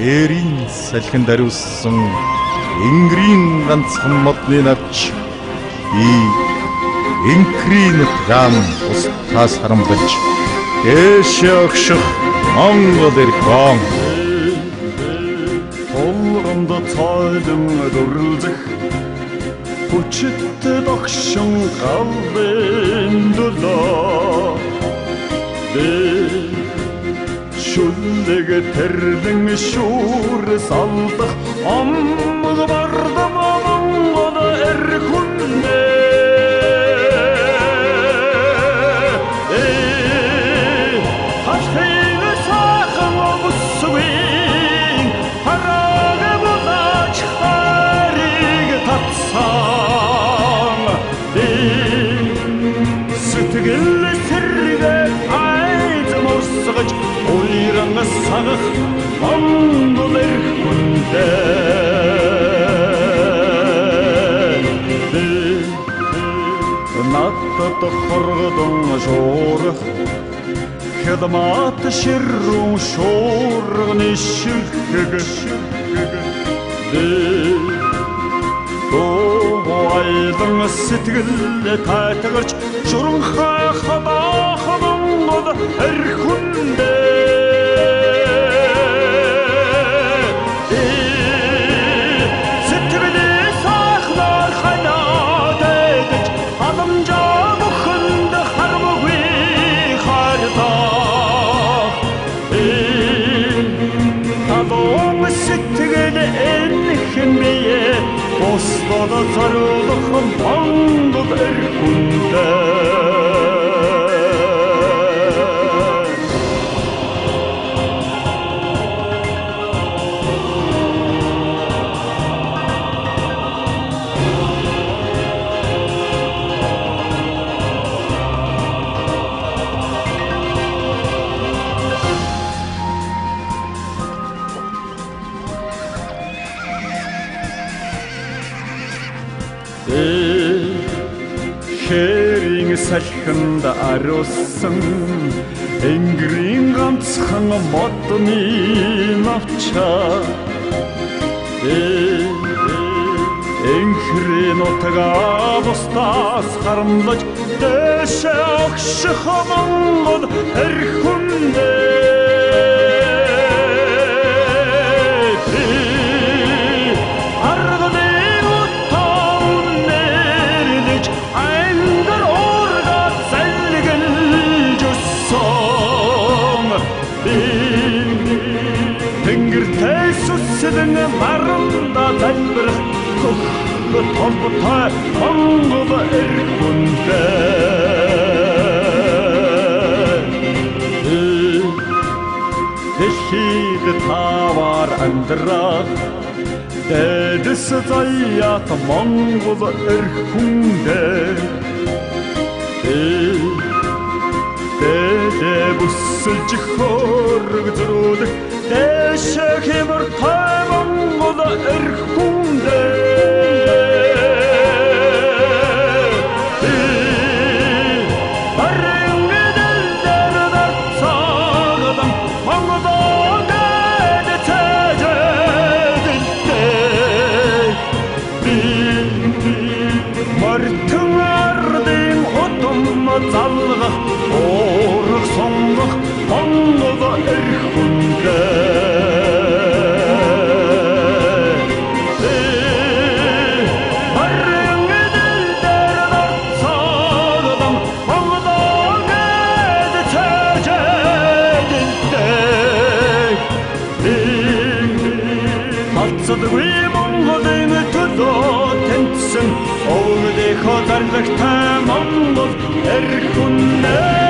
Хээрийн салхин дариулсан Ингрийн ганцхан модны навч би Инкрийн утгаан устгаас харамлаж дээшээ огших Монгол иргэн Толгонд цайлан дүрлзэх хүчит догшин галын дулаа шүлэг тэрлэн шүүр салдах амг бардам Монгол эрхүнээ Сэтгэл сэргээ айз морсгож уйран сагах Монгол эрхүндээ надад хоргодон шуурах хядмат ширрун шуурганы ширхэг Айлан сэтгэл тайтгарч шуранхай хадах Монгол эрхүндээ сэтгэлээ сахнаар ханаад эдэж халамжаа бүхэнд хармгүй хардах Тавон сэтгэл энхэн бие Oslo'da sarıldık Mongol erkündee Хээрийн салхинд ариулсан Ингрийн ганцхан модны навчаа Инкрийн утгаа бусдаас харамлаж дээшээ огших Монгол эрхүндээ Тэнгэртэй сүсэлэн маранда залбирах хөх толботой Монгол эрхүндээ Дэлхийд тавар амьдрах дэдэс заяат Монгол эрхүндээ Дэдэ бүсэлж хөрөг зөрүүлэх дэшээ хэмэр тай Монгол эрхүндээ залгах уурах сонгох Монгол эрхүндээ барин эдэлдэр нарцаадам Монгол эд цэжэдэлдэг халцадгүй Монголын төлөө тэнцсэн өвгдэх зарлахтай Монгол эрхүндээ